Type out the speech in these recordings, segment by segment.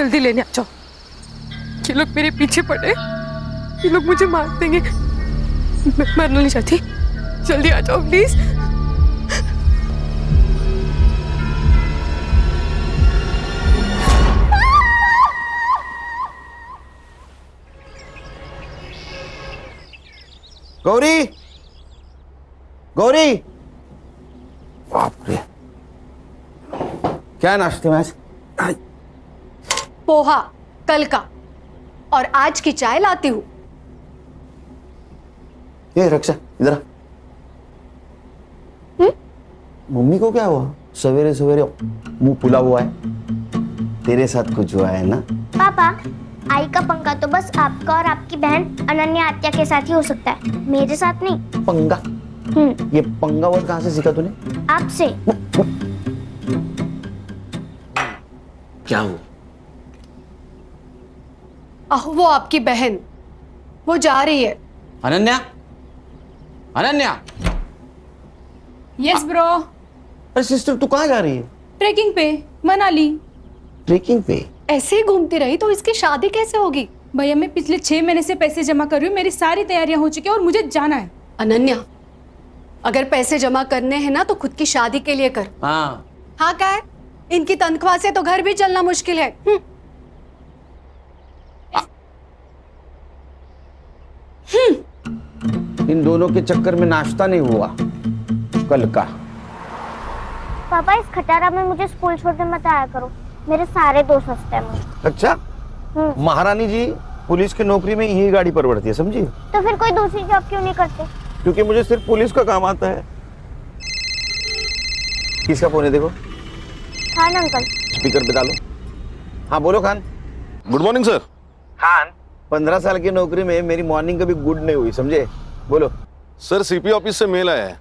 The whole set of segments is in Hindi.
जल्दी लेने आ जाओ। ये लोग मेरे पीछे पड़े, ये लोग मुझे मार देंगे। मैं मरना नहीं चाहती, जल्दी आ जाओ प्लीज। गौरी, गौरी, बाप रे, क्या नाश्ते में आज? पोहा कल का, और आज की चाय लाती हूँ। ये रक्षा इधर आ। मम्मी को क्या हुआ? सवेरे सवेरे मुंह फुला हुआ है। तेरे साथ कुछ हुआ है ना? पापा, आई का पंगा तो बस आपका और आपकी बहन अनन्या आत्या के साथ ही हो सकता है, मेरे साथ नहीं। पंगा? ये पंगा वर्ड कहाँ से सीखा तूने? आपसे। क्या हुआ? वो आपकी बहन, वो जा रही है। अनन्या, अनन्या। Yes bro. अरे सिस्टर, तू कहाँ जा रही है? ट्रेकिंग पे, मनाली। ट्रेकिंग पे? ऐसे ही घूमती रही तो इसकी शादी कैसे होगी? भैया मैं पिछले 6 महीने से पैसे जमा कर रही हूँ, मेरी सारी तैयारियां हो चुकी है और मुझे जाना है। अनन्या, अगर पैसे जमा करने हैं ना तो खुद की शादी के लिए कर। हाँ। हाँ क्या है? इनकी तनख्वाह से तो घर भी चलना मुश्किल है। इन दोनों के चक्कर में नाश्ता नहीं हुआ कल का। पापा, इस खटारा में मुझे स्कूल छोड़ने मत आया करो, मेरे सारे दोस्त हंसते हैं मुझे। अच्छा, महारानी जी पुलिस की नौकरी में यही गाड़ी पर बढ़ती है, समझी? तो फिर कोई दूसरी जॉब क्यों नहीं करते? क्योंकि मुझे सिर्फ पुलिस का काम आता है। किसका फोन है देखो? खान अंकल। स्पीकर पे डालो। हाँ बोलो Khan. Good morning sir. Khan, 15 साल की नौकरी में मेरी मॉर्निंग कभी गुड नहीं हुई, समझे? बोलो। सर सीपी ऑफिस से मेल आया है।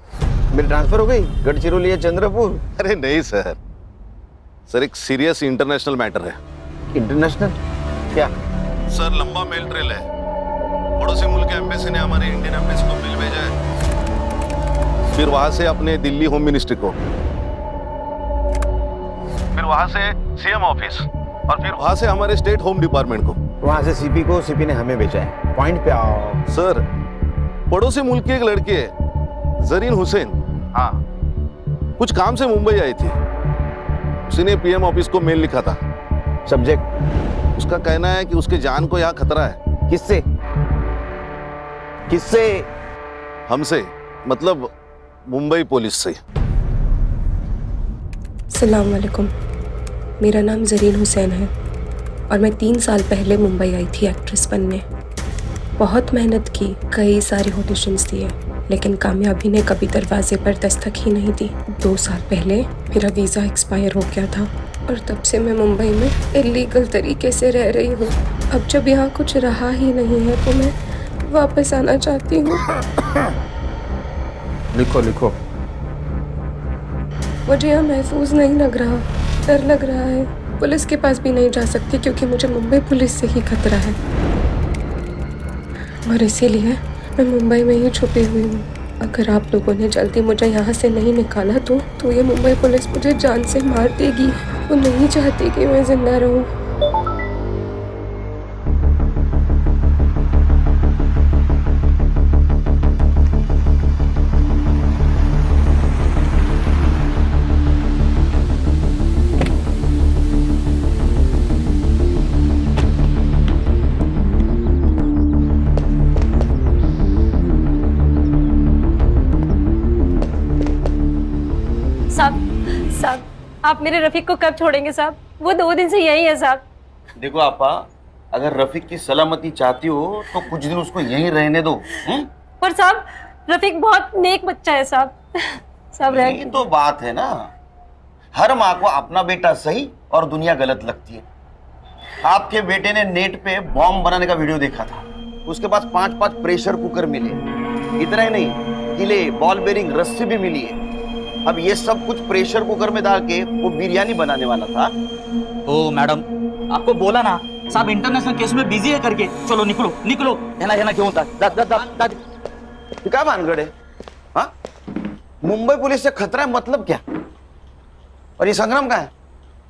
मेरी ट्रांसफर हो गई गढ़चिरौली या चंद्रपुर? अरे नहीं सर, सर एक सीरियस इंटरनेशनल मैटर है। इंटरनेशनल क्या? सर लंबा मेल ट्रेल है। पड़ोसी मुल्क के एम्बेसी ने हमारे इंडियन एम्बेसी को मेल भेजा है, फिर वहां से अपने दिल्ली होम मिनिस्ट्री को, फिर वहां से सीएम ऑफिस, और फिर वहां से हमारे स्टेट होम डिपार्टमेंट को। वहां से सीपी को, सीपी ने हमें भेजा है। पॉइंट पे आओ। सर पड़ोसी मुल्क की एक लड़की है जरीन हुसैन, हाँ, कुछ काम से मुंबई आई थी। उसने पीएम ऑफिस को मेल लिखा था। सब्जेक्ट? उसका कहना है कि उसके जान को यहाँ खतरा है। किससे? किससे? हमसे, मतलब मुंबई पुलिस से। अस्सलाम वालेकुम, मेरा नाम जरीन हुसैन है और मैं 3 साल पहले मुंबई आई थी एक्ट्रेस बनने। बहुत मेहनत की, कई सारे ऑडिशंस दिए, लेकिन कामयाबी ने कभी दरवाजे पर दस्तक ही नहीं दी। 2 साल पहले मेरा वीज़ा एक्सपायर हो गया था और तब से मैं मुंबई में इलीगल तरीके से रह रही हूँ। अब जब यहाँ कुछ रहा ही नहीं है तो मैं वापस आना चाहती हूँ। लिखो लिखो। मुझे यहाँ महफूज नहीं लग रहा, डर लग रहा है। पुलिस के पास भी नहीं जा सकती क्योंकि मुझे मुंबई पुलिस से ही खतरा है और इसीलिए मैं मुंबई में ही छुपी हुई हूँ। अगर आप लोगों ने जल्दी मुझे यहाँ से नहीं निकाला तो ये मुंबई पुलिस मुझे जान से मार देगी। वो नहीं चाहती कि मैं जिंदा रहूँ। साहब, आप मेरे रफीक को कब छोड़ेंगे साहब? वो 2 दिन से यही है साहब। देखो आपा, अगर रफीक की सलामती चाहती हो तो कुछ दिन उसको यहीं रहने दो। पर साहब, रफीक बहुत नेक बच्चा है साहब। साहब ये तो बात है ना, हर माँ को अपना बेटा सही और दुनिया गलत लगती है। आपके बेटे ने नेट पे बॉम्ब बनाने का वीडियो देखा था, उसके पास 5-5 प्रेशर कुकर मिले। इतना ही नहीं, किले, बॉल बेरिंग, रस्सी भी मिली है। अब ये सब कुछ प्रेशर कुकर में डाल के वो बिरयानी बनाने वाला था। ओ मैडम, आपको बोला ना साहब इंटरनेशनल केस में बिजी है करके। चलो निकलो निकलो। है क्यों होता क्या भानगढ़ है? हाँ, मुंबई पुलिस से खतरा है मतलब क्या? और ये संग्राम कहाँ है?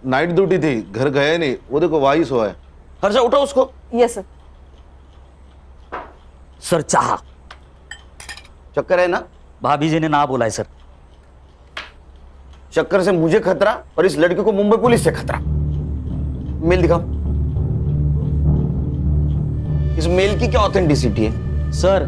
नाइट ड्यूटी थी, घर गया नहीं, वो देखो वही सोया है। हर्षा उठो उसको। Yes sir. सर चाह चक्कर है ना? भाभी जी ने ना बोला है सर। चक्कर से मुझे खतरा और इस लड़की को मुंबई पुलिस से खतरा। मेल दिखाओ। इस मेल की क्या ऑथेंटिसिटी है? सर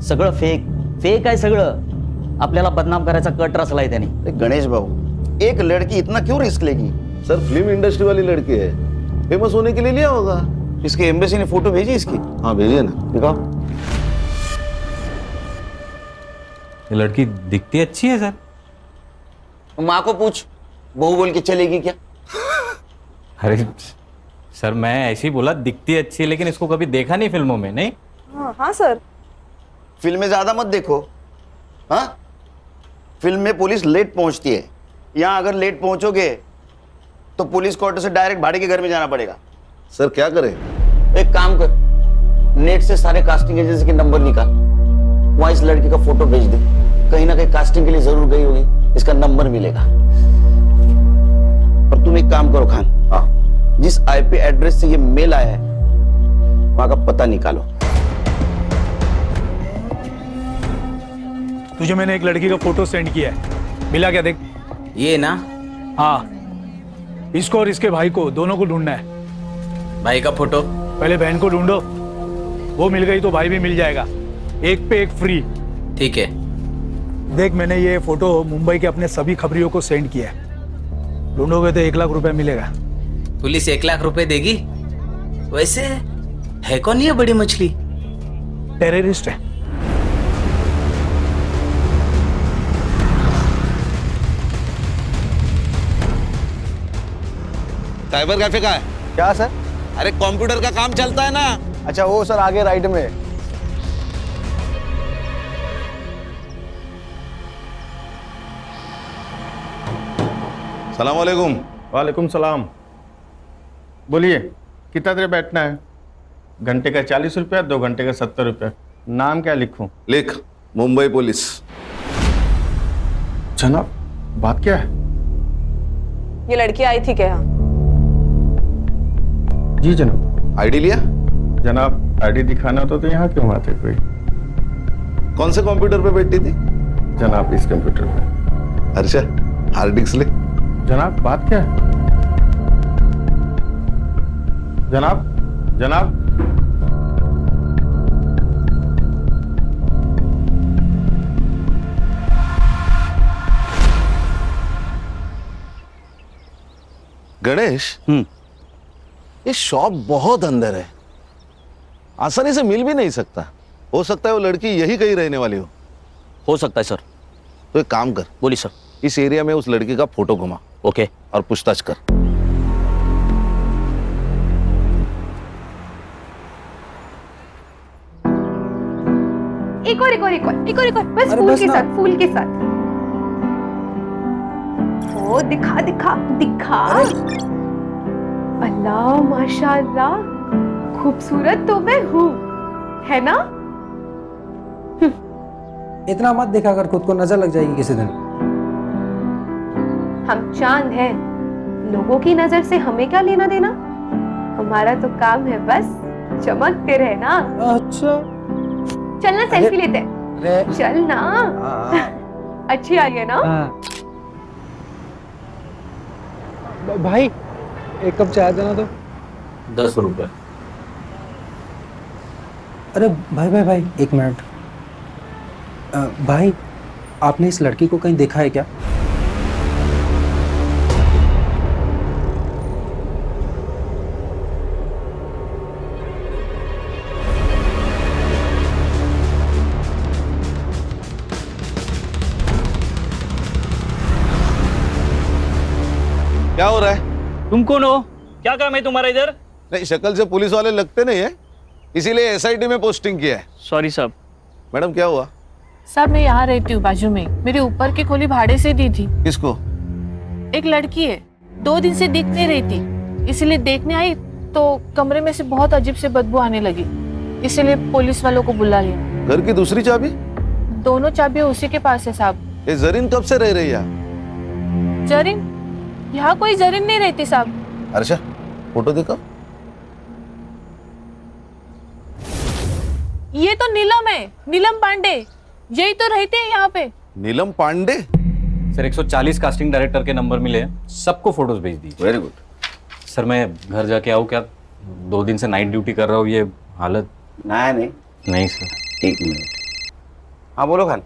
सगळं फेक आहे सगळं। आपल्याला बदनाम करायचा कट रचलाय त्यांनी। अरे गणेश बाबू, एक लड़की इतना क्यों रिस्क लेगी? सर फिल्म इंडस्ट्री वाली लड़की है, फेमस होने के लिए लिया होगा। इसके एम्बेसी ने फोटो भेजी इसकी? हाँ भेजिए ना। दिखाओ। ये लड़की दिखती अच्छी है सर। माँ को पूछ, बहू बोल के चलेगी क्या? अरे सर मैं ऐसे ही बोला, दिखती अच्छी है, लेकिन इसको कभी देखा नहीं फिल्मों में। नहीं हाँ सर। फिल्में ज्यादा मत देखो। हाँ, फिल्म में पुलिस लेट पहुंचती है, यहाँ अगर लेट पहुंचोगे तो पुलिस क्वार्टर से डायरेक्ट भाड़े के घर में जाना पड़ेगा। सर क्या करें? एक काम कर, नेट से सारे कास्टिंग एजेंसी के नंबर निकाल, वहां इस लड़की का फोटो भेज दे। कहीं ना कहीं कास्टिंग के लिए जरूर गई होगी, इसका नंबर मिलेगा। और तुम एक काम करो खान, हाँ, जिस आईपी एड्रेस से ये मेल आया है वहां का पता निकालो। तुझे मैंने एक लड़की का फोटो सेंड किया है, मिला क्या देख? ये ना? हाँ, इसको और इसके भाई को, दोनों को ढूंढना है। भाई का फोटो? पहले बहन को ढूंढो, वो मिल गई तो भाई भी मिल जाएगा, एक पे एक फ्री। ठीक है। देख मैंने ये फोटो मुंबई के अपने सभी खबरियों को सेंड किया है, ढूंढोगे तो 1 लाख रुपए मिलेगा। पुलिस 1 लाख रुपए देगी? वैसे है कौन ये बड़ी मछली? टेररिस्ट है। साइबर कैफे का है क्या सर? अरे कंप्यूटर का काम चलता है ना। अच्छा वो सर आगे राइट में। सलाम वालेकुम। वालेकुम सलाम। बोलिए कितना देर बैठना है? घंटे का 40 रुपया, 2 घंटे का 70 रुपया। नाम क्या लिखूं? लिख, मुंबई पुलिस। जनाब बात क्या है? ये लड़की आई थी क्या? जी जनाब। आईडी लिया? जनाब आईडी दिखाना होता तो यहाँ क्यों आते कोई? कौन से कंप्यूटर पे बैठी थी? जनाब इस कंप्यूटर पे। हर्षा हार्ड डिस्क ले। जनाब बात क्या है? जनाब जनाब गणेश, ये शॉप बहुत अंदर है, आसानी से मिल भी नहीं सकता। हो सकता है वो लड़की यही कहीं रहने वाली हो सकता है सर। तो एक काम कर, बोलिए सर। इस एरिया में उस लड़की का फोटो घुमा। ओके। और पूछताछ कर। एक और बस फूल के साथ, फूल के साथ। ओ दिखा दिखा दिखा। अल्लाह माशाअल्लाह, खूबसूरत तो मैं हूँ, है ना? इतना मत दिखा कर, खुद को नजर लग जाएगी किसी दिन। हम चांद हैं, लोगों की नजर से हमें क्या लेना देना? हमारा तो काम है बस चमकते रहना। अच्छा चलना सेल्फी लेते हैं। चल ना। अच्छी आ रही है ना? भाई एक कप चाय देना तो। 10 रुपए। अरे भाई भाई भाई एक मिनट। भाई आपने इस लड़की को कहीं देखा है क्या? क्या हो रहा है? तुम कौन हो? क्या काम है तुम्हारा इधर? नहीं, शक्ल से पुलिस वाले लगते नहीं है, इसीलिए एसआईटी में पोस्टिंग किया है। सॉरी साहब। मैडम क्या हुआ? सर मैं यहाँ रहती हूँ बाजू में, मेरे ऊपर की खोली भाड़े से दी थी। किसको? एक लड़की है, 2 दिन से दिख नहीं रही थी, इसलिए देखने आई तो कमरे में से बहुत अजीब से बदबू आने लगी, इसलिए पुलिस वालों को बुला लिया। घर की दूसरी चाबी? दोनों चाबियां उसी के पास है साहब। ये जरीन कब से रह रही है? जरीन यहाँ कोई जरीन नहीं रहती साहब। हर्षा फोटो देखो। ये तो नीलम है, नीलम पांडे, यही तो रहते हैं यहाँ पे। नीलम पांडे? सर 140 कास्टिंग डायरेक्टर के नंबर मिले हैं, सबको फोटोज भेज दीजिए। Very good. सर मैं घर जाके आऊँ क्या? 2 दिन से नाइट ड्यूटी कर रहा हूँ, ये हालत। नहीं नहीं सर। 1 मिनट। हाँ बोलो खान,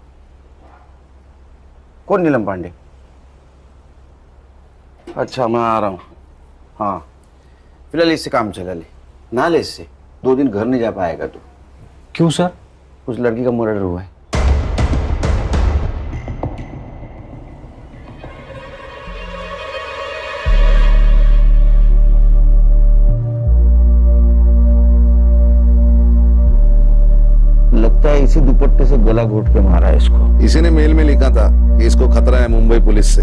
कौन नीलम पांडे? अच्छा मैं आ रहा हूँ। हाँ फिलहाल इससे काम चला ले, ना ले इससे 2 दिन घर नहीं जा पाएगा तू। क्यों सर? उस लड़की का मर्डर हुआ है। लगता है इसी दुपट्टे से गला घोट के मारा है इसको। इसी ने मेल में लिखा था कि इसको खतरा है मुंबई पुलिस से।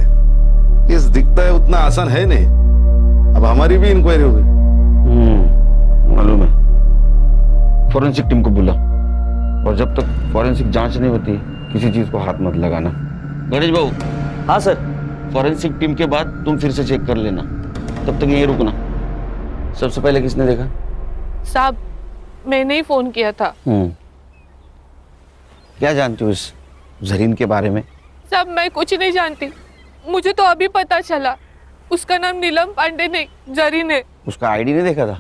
इस दिखता है उतना आसान है नहीं। अब हमारी भी इंक्वायरी होगी। मालूम है। फॉरेंसिक टीम को बुला, और जब तक फॉरेंसिक जांच नहीं होती किसी चीज को हाथ मत लगाना। गणेश बाबू। हाँ सर। फॉरेंसिक टीम के बाद तुम फिर से चेक कर लेना, तब तक यहीं रुकना। सबसे पहले किसने देखा? साहब मैंने ही फोन किया था। क्या जानती हो इस जरीन के बारे में? साहब मैं कुछ नहीं जानती, मुझे तो अभी पता चला उसका नाम नीलम पांडे नहीं जरीन है। उसका आईडी नहीं देखा था?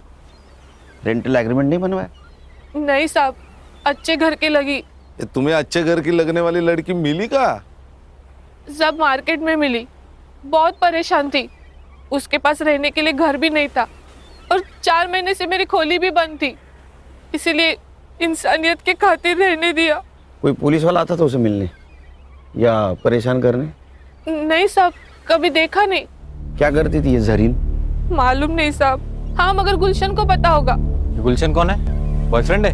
रेंटल एग्रीमेंट नहीं बनवाया? नहीं साहब, अच्छे घर की लगी। तुम्हें अच्छे घर की लगने वाली लड़की मिली का? सब मार्केट में मिली, बहुत परेशान थी। उसके पास रहने के लिए घर भी नहीं था, और 4 महीने से मेरी खोली भी बंद थी, इसीलिए इंसानियत के खातिर रहने दिया। कोई पुलिस वाला आता था उसे मिलने या परेशान करने? नहीं साहब, कभी देखा नहीं। क्या करती थी ये जरीन? मालूम नहीं साहब। हाँ मगर गुलशन को पता होगा। गुलशन कौन है? बॉयफ्रेंड है?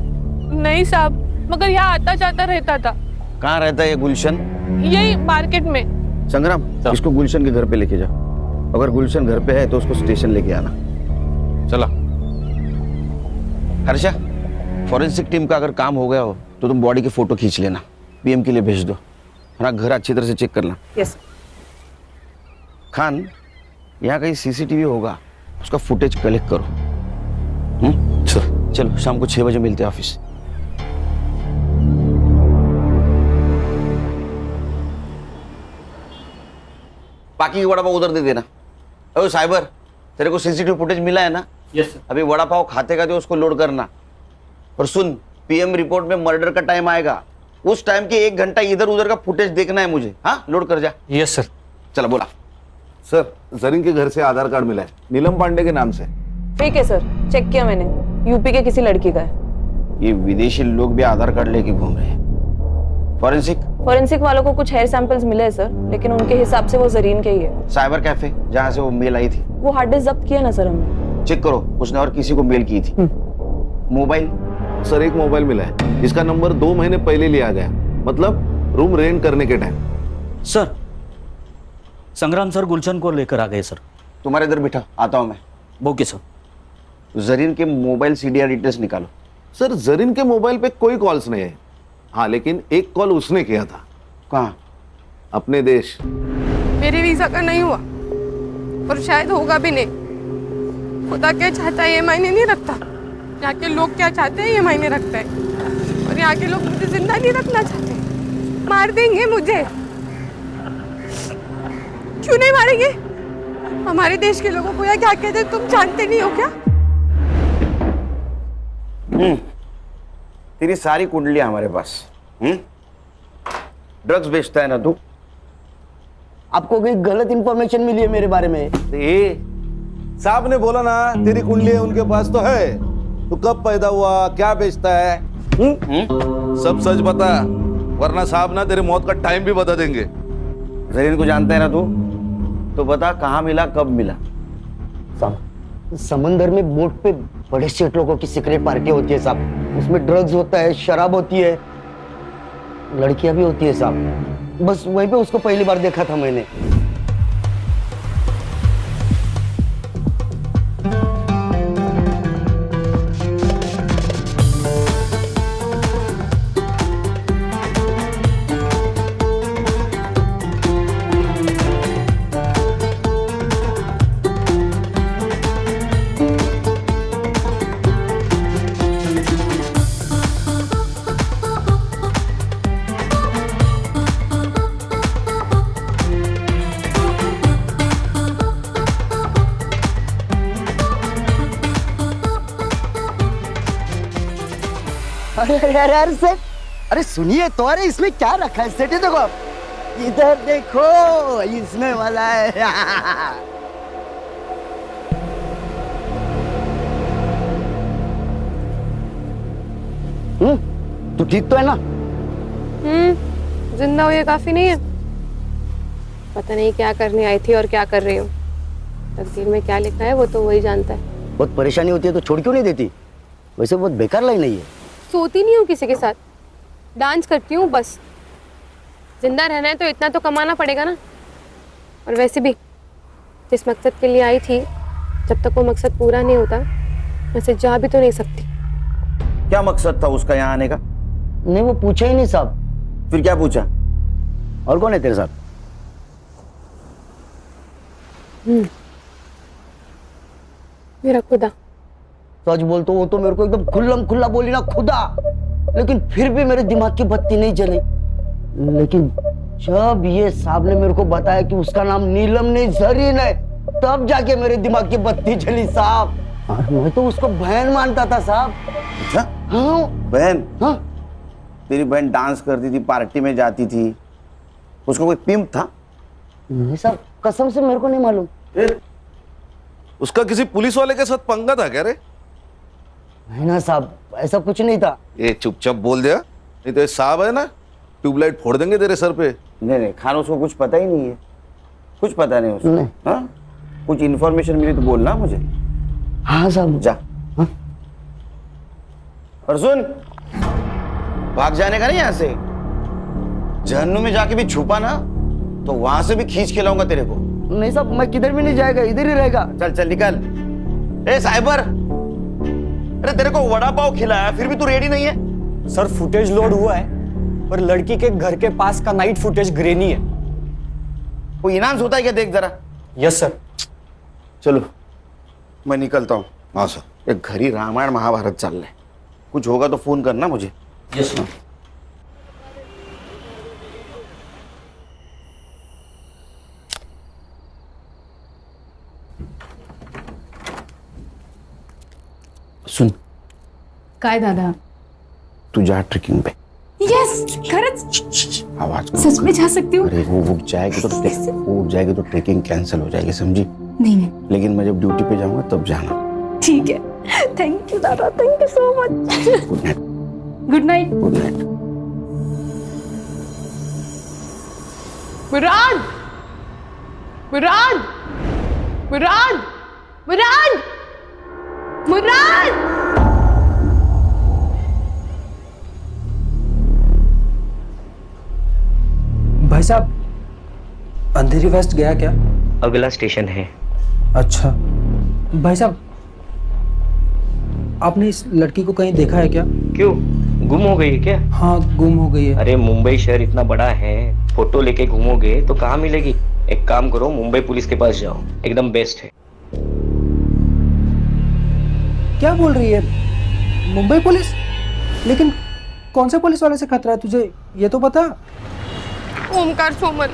नहीं साहब, मगर यहाँ आता जाता रहता था। कहाँ रहता है ये गुलशन? यही मार्केट में। संग्राम, इसको गुलशन के घर पे लेके जाओ। अगर गुलशन घर पे है तो उसको स्टेशन लेके आना। चला। हर्षा, फॉरेंसिक टीम का अगर काम हो गया हो तो तुम बॉडी की फोटो खींच लेना, पीएम के लिए भेज दो। है ना, घर अच्छी तरह से चेक करना। यस। खान, यहाँ कहीं सीसीटीवी होगा, उसका फुटेज कलेक्ट करो। चलो शाम को 6 बजे मिलते हैं ऑफिस। बाकी की वड़ा पाव उधर दे देना। अरे साइबर, तेरे को सीसीटीवी फुटेज मिला है ना? Yes sir. अभी वड़ा पाव खाते खाते उसको लोड करना। और सुन, पीएम रिपोर्ट में मर्डर का टाइम आएगा, उस टाइम के 1 घंटा इधर उधर का फुटेज देखना है मुझे। हाँ, लोड कर जा। Yes sir. चलो बोला। सर जरीन के घर से आधार कार्ड मिला है, नीलम पांडे के नाम से। ठीक है सर, चेक किया मैंने, यूपी के किसी लड़की का है। ये विदेशी लोग भी आधार कार्ड लेके घूम रहे हैं। फॉरेंसिक वालों को कुछ हेयर सैंपल्स मिले हैं सर, लेकिन उनके हिसाब से वो जरीन के ही है। साइबर कैफे जहाँ से वो मेल आई थी, वो हार्ड डिस्क जब्त किया ना सर हमने। चेक करो उसने और किसी को मेल की थी। मोबाइल? सर एक मोबाइल मिला है, इसका नंबर 2 महीने पहले लिया गया, मतलब रूम रेंट करने के टाइम। सर संग्राम सर गुलशन को लेकर आ गए सर। तुम्हारे इधर बिठा, आता हूँ मैं। Okay sir. जरीन के मोबाइल सीडीआर डिटेल्स निकालो। सर जरीन के मोबाइल पे कोई कॉल्स नहीं है। हाँ लेकिन एक कॉल उसने किया था। कहाँ? अपने देश। मेरे वीजा का नहीं हुआ, और शायद होगा भी नहीं। खुदा क्या चाहता है ये मायने नहीं रखता, यहाँ के लोग क्या चाहते हैं ये मायने रखता है। और यहाँ के लोग मुझे जिंदा नहीं रखना चाहते, मार देंगे मुझे। क्यों नहीं मारेंगे? हमारे देश के लोगों को या क्या कहते हैं तुम जानते नहीं हो क्या? तेरी सारी कुंडलियां हमारे पास। ड्रग्स बेचता है ना तू? आपको कोई गलत इंफॉर्मेशन मिली है मेरे बारे में? ये साहब ने बोला ना तेरी कुंडली उनके पास तो है। तू कब पैदा हुआ, क्या बेचता है? सब सच बता, वरना साहब ना तेरे मौत का टाइम भी बता देंगे। जरीन को जानता है ना तू? तो बता कहाँ मिला, कब मिला? समंदर में बोट पे बड़े सेठ लोगों की सीक्रेट पार्टी होती है साहब, उसमें ड्रग्स होता है, शराब होती है, लड़कियां भी होती है साहब। बस वहीं पे उसको पहली बार देखा था मैंने। अरे अरे अरे अरे सेठ, अरे सुनिए तो, अरे इसमें क्या रखा है सेठ? ये देखो आप, इधर देखो, इसमें वाला है। तू ठीक तो है ना? जिंदा हो ये काफी नहीं है। पता नहीं क्या करने आई थी और क्या कर रही हूँ। तकदीर में क्या लिखा है वो तो वही जानता है। बहुत परेशानी होती है तो छोड़ क्यों नहीं देती? वैसे बहुत बेकार लाइन है ये। सोती नहीं हूँ किसी के साथ, डांस करती हूँ बस। जिंदा रहना है तो इतना तो कमाना पड़ेगा ना। और वैसे भी जिस मकसद के लिए आई थी, जब तक वो मकसद पूरा नहीं होता वैसे जा भी तो नहीं सकती। क्या मकसद था उसका यहाँ आने का? नहीं, वो पूछा ही नहीं साहब। फिर क्या पूछा? और कौन है तेरे साथ? मेरा खुदा। सच बोल तो वो तो मेरे को एकदम खुल्लम खुल्ला बोली ना, खुदा। लेकिन फिर भी मेरे दिमाग की बत्ती नहीं जली। लेकिन जब ये साहब ने मेरे को बताया कि उसका नाम नीलम नहीं जरीन है, तब जाके मेरे दिमाग की बत्ती जली साहब। और मैं तो उसको बहन मानता था साहब। अच्छा? हाँ बहन? हाँ। तेरी बहन डांस करती थी, पार्टी में जाती थी, उसको कोई पिंप था? नहीं साहब, कसम से मेरे को नहीं मालूम। उसका किसी पुलिस वाले के साथ पंगा था क्या रे? नहीं ना साहब, ऐसा कुछ नहीं था। ये चुपचाप बोल दिया, नहीं तो ये साहब है ना, ट्यूबलाइट फोड़ देंगे तेरे सर पे। नहीं नहीं खान, उसको कुछ पता ही नहीं है, कुछ पता नहीं उसको। नहीं। हाँ? कुछ इन्फॉर्मेशन मिली तो बोलना मुझे। हाँ साहब। जा। हाँ? और सुन, भाग जाने का नहीं यहाँ से। जहन्नुम में जाके भी छुपा ना तो वहां से भी खींच के लाऊंगा तेरे को। नहीं साहब, मैं किधर भी नहीं जाएगा, इधर ही रहेगा। चल चल निकल। ए साइबर, अरे तेरे को वड़ा पाव खिलाया फिर भी तू रेडी नहीं है? सर फुटेज लोड हुआ है, पर लड़की के घर के पास का नाइट फुटेज ग्रेनी है। कोई इनाम होता है क्या? देख जरा। Yes sir. चलो मैं निकलता हूँ। हाँ सर। एक घरी रामायण महाभारत चल रहा है, कुछ होगा तो फोन करना मुझे। Yes sir. सुन, काय दादा? तू जा ट्रेकिंग पे। यस, खरंच आवाज कम सच कर। में जा सकती हूँ? अरे वो उठ जाएगी तो ट्रेकिंग कैंसिल हो जाएगी, समझी? नहीं नहीं, लेकिन मैं जब ड्यूटी पे जाऊंगा तब जाना। ठीक है। थैंक यू दादा, thank you so much. Good night. Good night. Good night. Murad, Murad, Murad, Murad, Murad. भाई साहब, अंधेरी वेस्ट गया क्या? अगला स्टेशन है। अच्छा भाई साहब, आपने इस लड़की को कहीं देखा है क्या? क्यों, गुम हो गई है क्या? हाँ, गुम हो गई है। अरे मुंबई शहर इतना बड़ा है, फोटो लेके घूमोगे तो कहाँ मिलेगी? एक काम करो, मुंबई पुलिस के पास जाओ, एकदम बेस्ट है। क्या बोल रही है? मुंबई पुलिस? लेकिन कौन से पुलिस वाले से खतरा है तुझे, ये तो बता। ओमकार सोमल।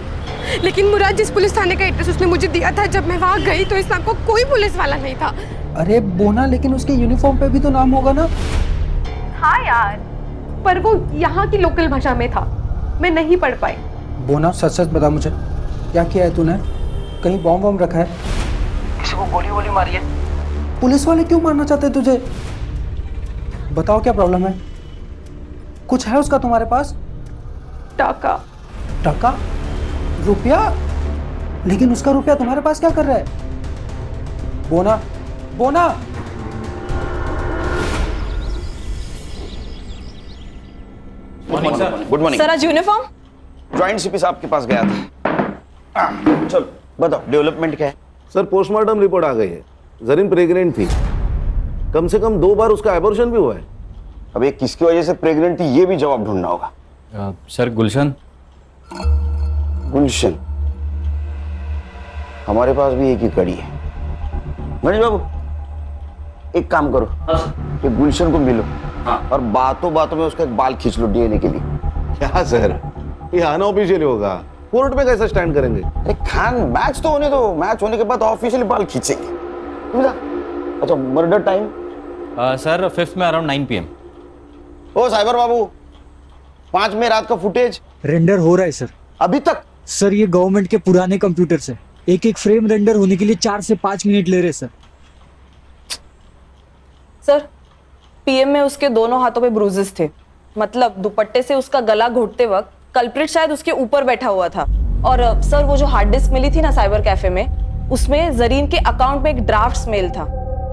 लेकिन मुराद, जिस पुलिस थाने का एड्रेस उसने मुझे दिया था, जब मैं वहाँ गई तो इस नाम को कोई पुलिस वाला नहीं था। अरे बोना, लेकिन उसके यूनिफॉर्म पे भी तो नाम होगा ना? हाँ यार, पर वो यहाँ की लोकल भाषा में था, मैं नहीं पढ़ पाई। बोना, सच सच बता मुझे, क्या किया है तूने? कहीं बॉम्ब वॉम्ब रखा है? किसी को गोली वोली मारी है? पुलिस वाले क्यों मारना चाहते हैं तुझे? बताओ क्या प्रॉब्लम है? कुछ है उसका तुम्हारे पास? टाका। टाका? रुपया? लेकिन उसका रुपया तुम्हारे पास क्या कर रहा है? बोना, बोना। गुड मॉर्निंग सर, आज यूनिफॉर्म? ज्वाइंट सीपी साहब के पास गया था। चलो बताओ, डेवलपमेंट क्या है? सर पोस्टमार्टम रिपोर्ट आ गई है, जरीन प्रेग्नेंट थी, कम से कम 2 बार उसका एबॉर्शन भी हुआ है। अब ये किसकी वजह से प्रेग्नेंट थी ये भी जवाब ढूंढना होगा। सर गुलशन। गुलशन, हमारे पास भी एक ही कड़ी है। मनीष बाबू, एक काम करो, कि गुलशन को मिलो और बातों बातों में उसका एक बाल खींच लो डीएनए के लिए। क्या सर, ये अनऑफिशियली होगा, कोर्ट में कैसे स्टैंड करेंगे? अरे खान, मैच तो होने दो, मैच होने के बाद ऑफिशियली बाल खींचेंगे। अच्छा, मर्डर टाइम? सर 5th में अराउंड 9 PM। ओ साइबर बाबू, 5 में रात का फुटेज रेंडर हो रहा है सर। अभी तक? सर ये गवर्नमेंट के पुराने कंप्यूटर से एक एक फ्रेम रेंडर होने के लिए 4 से 5 मिनट ले रहे सर। सर पीएम में उसके दोनों हाथों पे ब्रूजेस थे, मतलब दुपट्टे से उसका गला घोटते वक्त कल्प्रिट शायद उसके ऊपर बैठा हुआ था। और सर वो जो हार्ड डिस्क मिली थी ना साइबर कैफे में, उसमें जरीन के अकाउंट में एक ड्राफ्ट मेल था,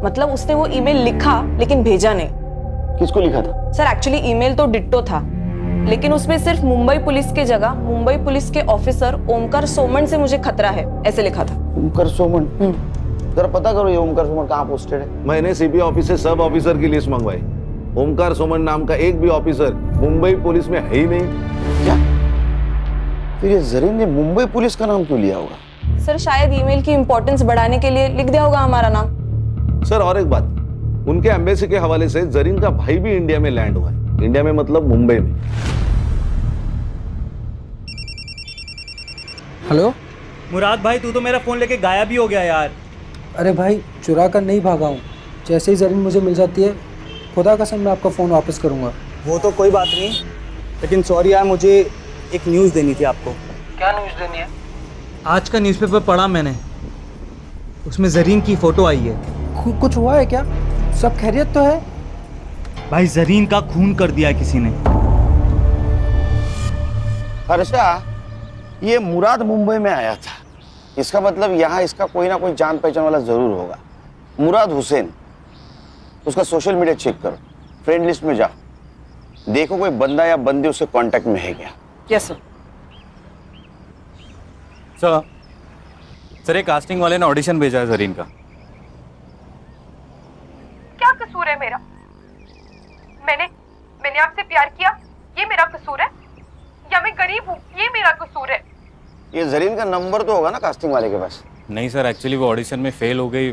मतलब उसने वो ईमेल लिखा लेकिन भेजा नहीं। किसको लिखा था? सर एक्चुअली ईमेल तो डिट्टो था, लेकिन उसमें सिर्फ मुंबई पुलिस के जगह मुंबई पुलिस के ऑफिसर ओमकार सोमन से मुझे खतरा है ऐसे लिखा था। ओमकार सोमन? जरा पता करो ये ओमकार सोमन कहाँ पोस्टेड है। मैंने सीबी ऑफिस से सब ऑफिसर की लिस्ट मंगवाई। ओमकार सोमन नाम का एक भी ऑफिसर मुंबई पुलिस में है ही नहीं। क्या? फिर ये जरीन ने मुंबई पुलिस का नाम क्यों लिया होगा? सर शायद ईमेल की इंपॉर्टेंस बढ़ाने के लिए लिख दिया होगा हमारा नाम। सर और एक बात, उनके एम्बेसी के हवाले से जरीन का भाई भी इंडिया में लैंड हुआ है। इंडिया में मतलब मुंबई में। हेलो मुराद भाई, तू तो मेरा फोन लेके गायब ही हो गया यार। अरे भाई चुरा कर नहीं भागा हूँ, जैसे ही जरीन मुझे मिल जाती है खुदा कसम मैं आपका फ़ोन वापस करूँगा। वो तो कोई बात नहीं, लेकिन सॉरी यार, मुझे एक न्यूज़ देनी थी आपको। क्या न्यूज़ देनी है? आज का न्यूज़पेपर पढ़ा मैंने, उसमें जरीन की फोटो आई है। कुछ हुआ है क्या? सब खैरियत तो है? भाई जरीन का खून कर दिया है किसी ने। हर्षा, ये मुराद मुंबई में आया था, इसका मतलब यहाँ इसका कोई ना कोई जान पहचान वाला जरूर होगा। मुराद हुसैन, उसका सोशल मीडिया चेक करो, फ्रेंड लिस्ट में जाओ, देखो कोई बंदा या बंदी उसके कांटेक्ट में है क्या। Yes sir. सर एक कास्टिंग वाले ने ऑडिशन भेजा है जरीन का। क्या कसूर है मेरा? मैंने आपसे प्यार किया, ये मेरा कसूर है? या मैं गरीब हूँ, ये मेरा कसूर है? ये जरीन का नंबर तो होगा ना कास्टिंग वाले के पास? नहीं सर, एक्चुअली वो ऑडिशन में फेल हो गई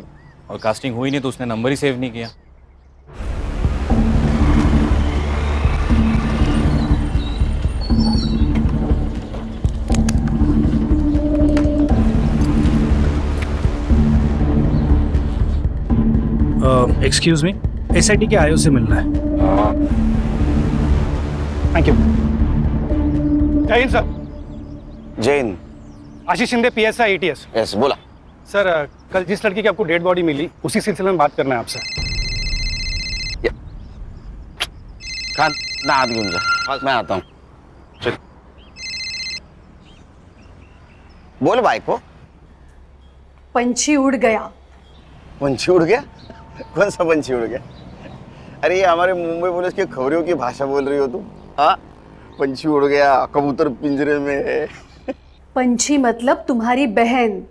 और कास्टिंग हुई नहीं, तो उसने नंबर ही सेव नहीं किया। एक्सक्यूज मी, एसआईटी के आईओ से मिलना है। Thank you. जय हिंद सर। जय हिंद। आशीष शिंदे, पीएसआई एटीएस। यस बोला। सर कल जिस लड़की की आपको डेड बॉडी मिली उसी सिलसिले में बात करना है आपसे। खान ना हाथ घूम जा, मैं आता हूँ। चल बोल भाई को। पंछी उड़ गया। पंछी उड़ गया? कौन सा पंछी उड़ गया? अरे ये हमारे मुंबई पुलिस की खबरों की भाषा बोल रही हो तुम? हाँ, पंछी उड़ गया, कबूतर पिंजरे में है। पंछी मतलब तुम्हारी बहन,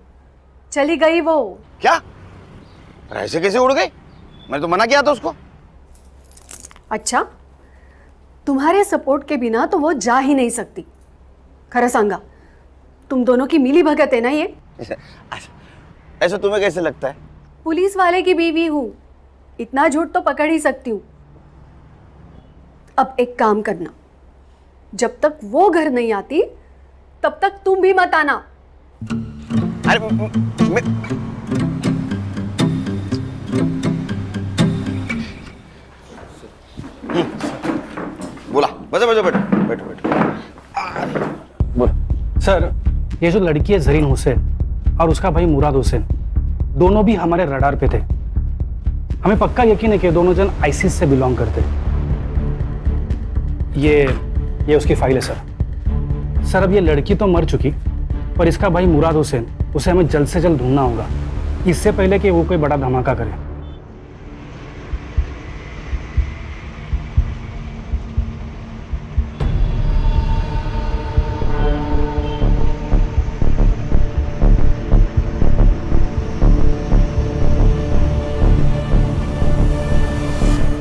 चली गई वो। क्या? ऐसे कैसे उड़ गई? मैंने तो मना किया था उसको। अच्छा, तुम्हारे सपोर्ट के बिना तो वो जा ही नहीं सकती। खरा सांगा, तुम दोनों की मिली भगत है ना ये? ऐसा तुम्हें कैसे लगता है? पुलिस वाले की बीवी हूँ, इतना झूठ तो पकड़ ही सकती हूँ। अब एक काम करना, जब तक वो घर नहीं आती तब तक तुम भी मत आना। अरे बोला, बस बैठो बैठो बैठो बैठो। बोल। सर ये जो लड़की है जरीन हुसैन और उसका भाई मुराद हुसैन, दोनों भी हमारे रडार पे थे। हमें पक्का यकीन है कि दोनों जन आईसिस से बिलोंग करते। ये उसकी फाइल है सर। अब ये लड़की तो मर चुकी, पर इसका भाई मुराद हुसैन, उसे हमें जल्द से जल्द ढूंढना होगा, इससे पहले कि वो कोई बड़ा धमाका करे।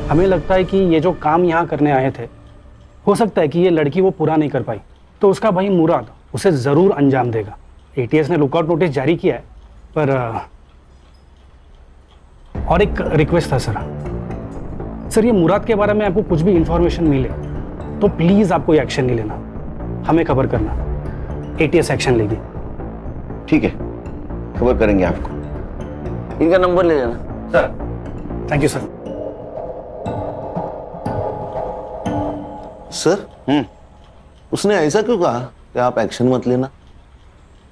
हमें लगता है कि ये जो काम यहाँ करने आए थे, हो सकता है कि ये लड़की वो पूरा नहीं कर पाई, तो उसका भाई मुराद उसे ज़रूर अंजाम देगा। एटीएस ने लुकआउट नोटिस जारी किया है, पर और एक रिक्वेस्ट था सर, ये मुराद के बारे में आपको कुछ भी इंफॉर्मेशन मिले तो प्लीज़ आप कोई एक्शन नहीं लेना, हमें खबर करना, एटीएस एक्शन लेगी। ठीक है, खबर करेंगे आपको। इनका नंबर ले लेना। Sir thank you sir. Sir उसने ऐसा क्यों कहा कि आप एक्शन मत लेना?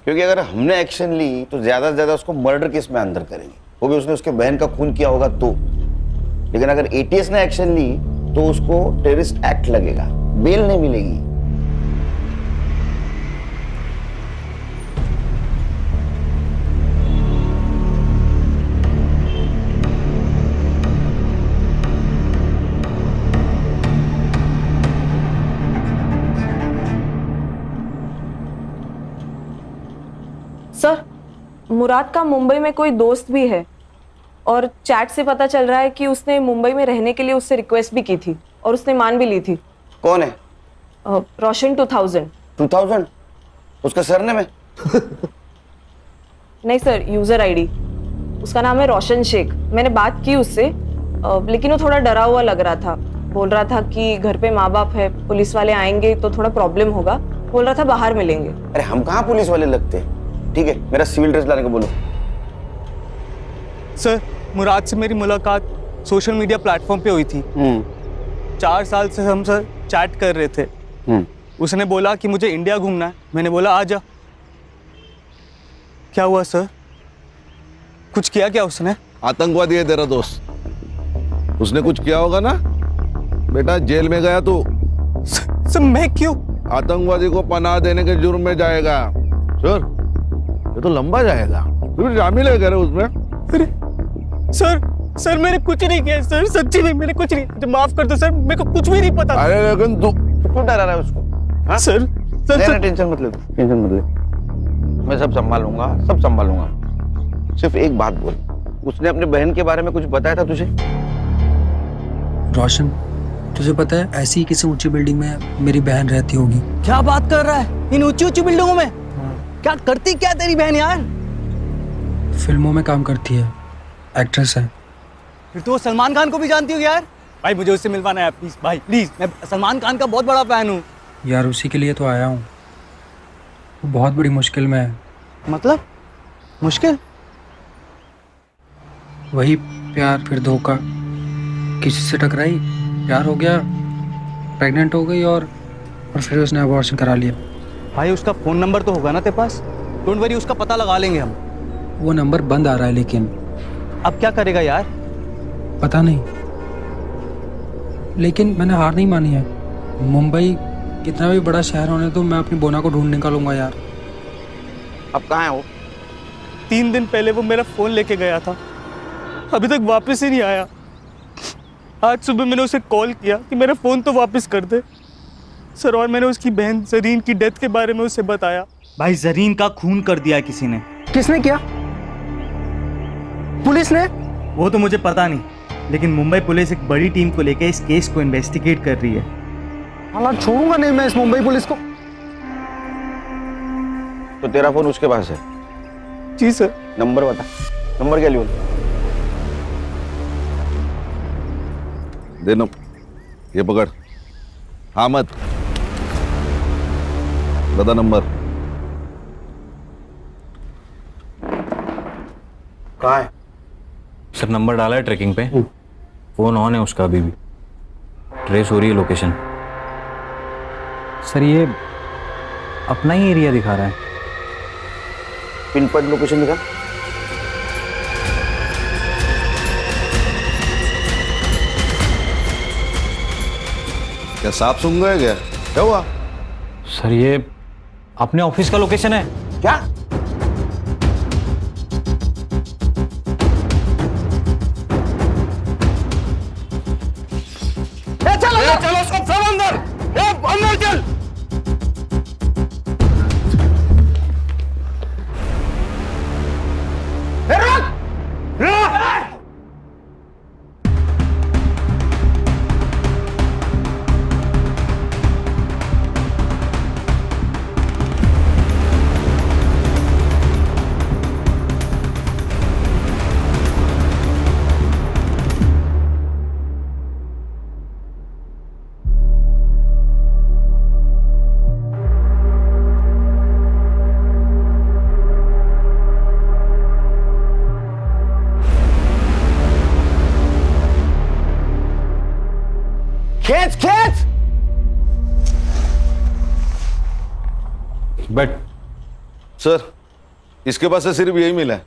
क्योंकि अगर हमने एक्शन ली तो ज्यादा से ज्यादा उसको मर्डर केस में अंदर करेंगे, वो भी उसने उसके बहन का खून किया होगा तो। लेकिन अगर एटीएस ने एक्शन ली तो उसको टेररिस्ट एक्ट लगेगा, बेल नहीं मिलेगी। सर, मुराद का मुंबई में कोई दोस्त भी है और चैट से पता चल रहा है कि उसने मुंबई में रहने के लिए उससे रिक्वेस्ट भी की थी और उसने मान भी ली थी। कौन है? रोशन 2000 उसका सरनेम है? नहीं सर, यूजर आईडी। उसका नाम है रोशन शेख। मैंने बात की उससे, लेकिन वो थोड़ा डरा हुआ लग रहा था। बोल रहा था कि घर पे माँ बाप है, पुलिस वाले आएंगे तो थोड़ा प्रॉब्लम होगा। बोल रहा था बाहर मिलेंगे। अरे हम कहाँ पुलिस वाले लगते हैं। ठीक है, मेरा सिविल ड्रेस लाने को बोलो। सर, मुराद से मेरी मुलाकात सोशल मीडिया प्लेटफॉर्म पे हुई थी। 4 साल से हम सर चैट कर रहे थे। उसने बोला कि मुझे इंडिया घूमना है। मैंने बोला आ जा। क्या हुआ सर? कुछ किया क्या उसने? आतंकवादी है तेरा दोस्त, उसने कुछ किया होगा ना बेटा। जेल में गया तू। सर मैं क्यों? आतंकवादी को पनाह देने के जुर्म में जाएगा सर। ये तो लंबा जाएगा। तू शामिल है करे उसमें? अरे सर मैंने कुछ नहीं किया सर, सच्ची में मैंने कुछ नहीं। तो माफ कर दो सर, मेरे को कुछ भी नहीं पता। अरे लेकिन तू क्यों डरा रहा है उसको? हाँ? सर नहीं, टेंशन मत ले, टेंशन मत ले। मैं सब संभालूंगा, सब संभालूंगा। सिर्फ एक बात बोल, उसने अपने बहन के बारे में कुछ बताया था तुझे? रोशन, तुझे पता है ऐसी किसी ऊंची बिल्डिंग में मेरी बहन रहती होगी। क्या बात कर रहा है? इन ऊंची ऊंची बिल्डिंगों में क्या करती क्या तेरी बहन यार? फिल्मों में काम करती है, एक्ट्रेस है। फिर तो वो सलमान खान को भी जानती होगी यार। भाई मुझे उससे मिलवाना है प्लीज भाई, प्लीज। मैं सलमान खान का बहुत बड़ा फैन हूँ यार। उसी के लिए तो आया हूँ। वो बहुत बड़ी मुश्किल में है। मतलब मुश्किल? वही प्यार फिर धोखा, किसी से टकराई, प्यार हो गया, प्रेग्नेंट हो गई और फिर उसने अबॉर्शन करा लिया। भाई उसका फोन नंबर तो होगा ना तेरे पास? डोंट वरी, उसका पता लगा लेंगे हम। वो नंबर बंद आ रहा है लेकिन अब क्या करेगा यार? पता नहीं, लेकिन मैंने हार नहीं मानी है। मुंबई कितना भी बड़ा शहर होने तो मैं अपनी बोना को ढूंढ निकालूंगा यार। अब कहाँ है वो? 3 दिन पहले वो मेरा फोन लेके गया था, अभी तक वापस ही नहीं आया। आज सुबह मैंने उसे कॉल किया कि मेरा फोन तो वापस कर दे सर, और मैंने उसकी बहन जरीन की डेथ के बारे में उसे बताया। भाई जरीन का खून कर दिया किसी ने। किसने किया? पुलिस ने? वो तो मुझे पता नहीं, लेकिन मुंबई पुलिस एक बड़ी टीम को लेकर इस केस को इन्वेस्टिगेट कर रही है। हालांकि छोड़ूंगा नहीं मैं इस मुंबई पुलिस को। तो तेरा फोन उसके पास है? जी सर। नंबर बता, नंबर क्या लियो? दे नो, ये पकड़। हाँ मत बता नंबर। कहाँ है? सर नंबर डाला है ट्रैकिंग पे, फोन ऑन है उसका अभी भी, ट्रेस हो रही है लोकेशन। सर ये अपना ही एरिया दिखा रहा है। पिन पॉइंट लोकेशन दिखा। क्या सांप सूंघ गए क्या? क्या हुआ? सर ये अपने ऑफिस का लोकेशन है। क्या? चलो सब अंदर, अंदर चल। खींच खींच। बैठ। सर इसके पास से सिर्फ यही मिला है,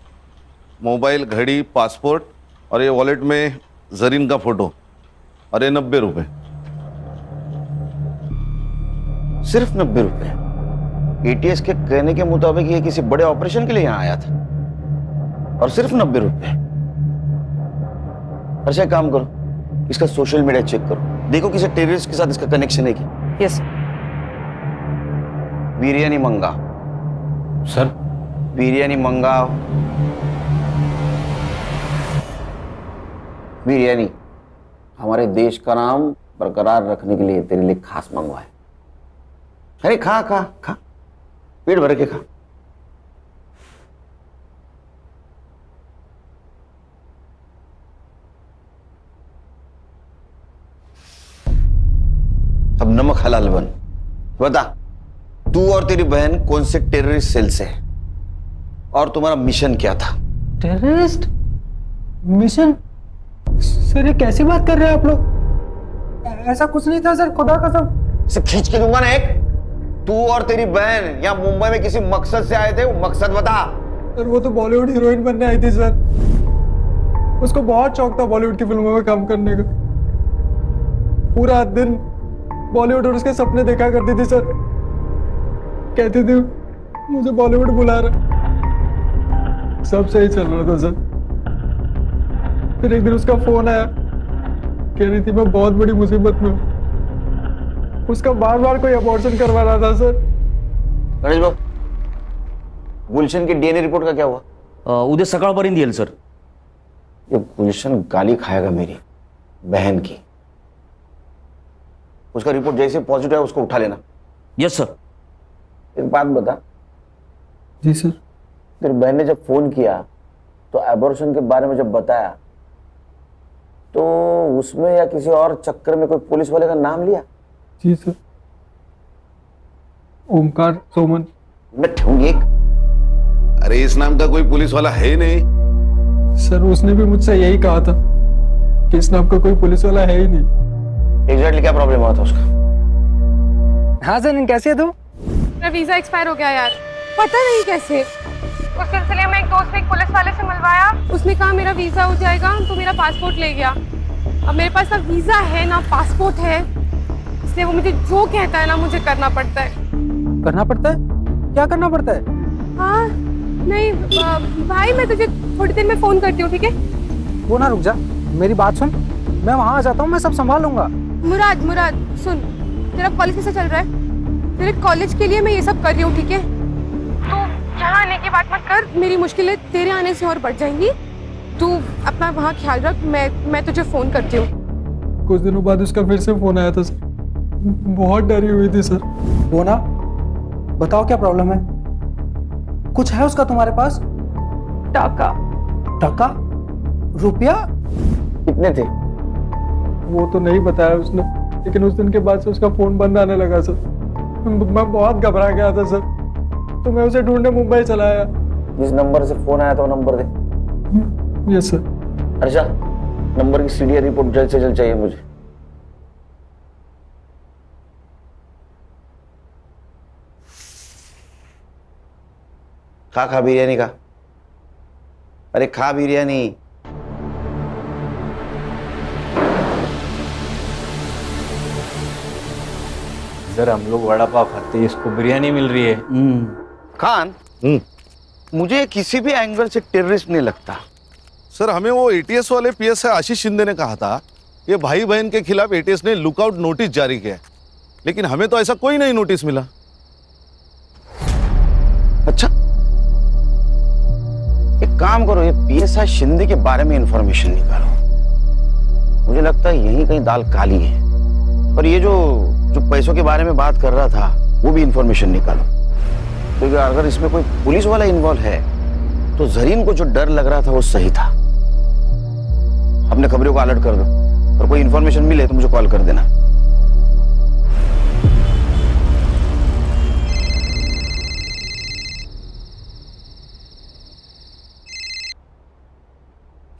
मोबाइल, घड़ी, पासपोर्ट और ये वॉलेट में जरीन का फोटो, और ये 90 रुपए। सिर्फ 90 रुपए? एटीएस के कहने के मुताबिक ये किसी बड़े ऑपरेशन के लिए यहाँ आया था, और सिर्फ 90 रुपए। अच्छा एक काम करो, इसका सोशल मीडिया चेक करो, देखो किसी टेररिस्ट के साथ इसका कनेक्शन है क्या। यस बिरयानी मंगाओ सर। बिरयानी मंगाओ, बिरयानी हमारे देश का नाम बरकरार रखने के लिए तेरे लिए खास मंगवाए। अरे खा खा खा, पेट भर के खा। अब नमक हलाल बन। बता, तू और तेरी बहन कौन से टेररिस्ट सेल से है और तुम्हारा मिशन क्या था? Terrorist mission? सर ये कैसी बात कर रहे हैं आप लोग? ऐसा कुछ नहीं था सर, खुदा कसम। इसे खींच के दूंगा ना एक। तू और तेरी बहन यहाँ मुंबई में किसी मकसद से आए थे, वो मकसद बता। सर वो तो बॉलीवुड हीरोइन बनने आई थी सर, उसको बहुत शौक था बॉलीवुड की फिल्मों में काम करने का। पूरा दिन बॉलीवुड और उसके सपने देखा करती थी सर, कहती थी मुझे बॉलीवुड बुला रहा। सब सही चल रहा था सर, फिर एक दिन उसका फोन आया, कह रही थी मैं बहुत बड़ी मुसीबत में हूँ। उसका बार बार कोई अबॉर्शन करवा रहा था सर। गणेश भाऊ, गुलशन की डीएनए रिपोर्ट का क्या हुआ? उद्या सकाळपर्यंत येईल सर। ये गुलशन गाली खाएगा मेरी बहन की। उसका रिपोर्ट जैसे पॉजिटिव है उसको उठा लेना। Yes sir. एक बात बता। जी सर। तेरी बहन ने जब फोन किया तो एबॉर्शन के बारे में जब बताया तो उसमें या किसी और चक्कर में कोई पुलिस वाले का नाम लिया? जी सर, ओमकार सोमन। मैं ठूंगी एक। अरे इस नाम का कोई पुलिस वाला है नहीं। सर उसने भी मुझसे यही कहा था कि इस नाम का कोई पुलिस वाला है ही नहीं। एग्जैक्टली क्या प्रॉब्लम हुआ था उसका? हाँ सर, कैसे है तू? मेरा वीजा एक्सपायर हो गया यार, पता नहीं कैसे। उस सिलसिले में एक दोस्त ने एक पुलिस वाले से मिलवाया, उसने कहा मेरा वीजा हो जाएगा, तो मेरा पासपोर्ट ले गया। अब मेरे पास ना वीजा है ना पासपोर्ट है, इसलिए वो मुझे जो कहता है ना मुझे करना पड़ता है। करना पड़ता है? क्या करना पड़ता है? हाँ नहीं भाई, मैं तुझे थोड़ी देर में फोन करती हूँ, ठीक है? वो ना रुक जा, मेरी बात सुन, मैं वहाँ आ जाता हूँ, मैं सब संभाल लूंगा। मुराद सुन, तेरा कॉलेज कैसा चल रहा है? तेरे कॉलेज के लिए मैं ये सब कर रही हूँ, ठीक है? तो यहाँ आने की बात मत कर, मेरी मुश्किलें तेरे आने से और बढ़ जाएंगी। तू अपना वहाँ ख्याल रख, मैं तुझे फोन करती हूँ। कुछ दिनों बाद उसका फिर से फोन आया था सर, बहुत डरी हुई थी सर। वो ना, बताओ क्या प्रॉब्लम है? कुछ है उसका तुम्हारे पास? टाका। टाका? रुपया? कितने थे? वो तो नहीं बताया उसने, लेकिन उस दिन के बाद से उसका फोन बंद आने लगा सर। मैं बहुत घबरा गया था सर, तो मैं उसे ढूंढने मुंबई चला आया। जिस नंबर से फोन आया था वो नंबर दे। Yes sir. अच्छा, नंबर की सीडीआर रिपोर्ट जल्द से जल्द चाहिए मुझे। खा बिरयानी खा। अरे खा बिरयानी। इधर हम लोग वड़ा पाव खाते हैं, इसको बिरयानी मिल रही है। खान, मुझे किसी भी एंगल से टेररिस्ट नहीं लगता। सर हमें वो एटीएस वाले पीएसआई आशीष शिंदे ने कहा था ये भाई बहन के खिलाफ एटीएस ने लुकआउट नोटिस जारी किया है, लेकिन हमें तो ऐसा कोई नहीं नोटिस मिला। अच्छा, एक काम करो, ये पीएसआई शिंदे के बारे में इंफॉर्मेशन निकालो। मुझे लगता है यही कहीं दाल काली है। और ये जो पैसों के बारे में बात कर रहा था वो भी इंफॉर्मेशन निकालो, क्योंकि अगर इसमें कोई पुलिस वाला इन्वॉल्व है तो जरीन को जो डर लग रहा था वो सही था। अपने खबरों को अलर्ट कर दो और कोई इंफॉर्मेशन मिले तो मुझे कॉल कर देना।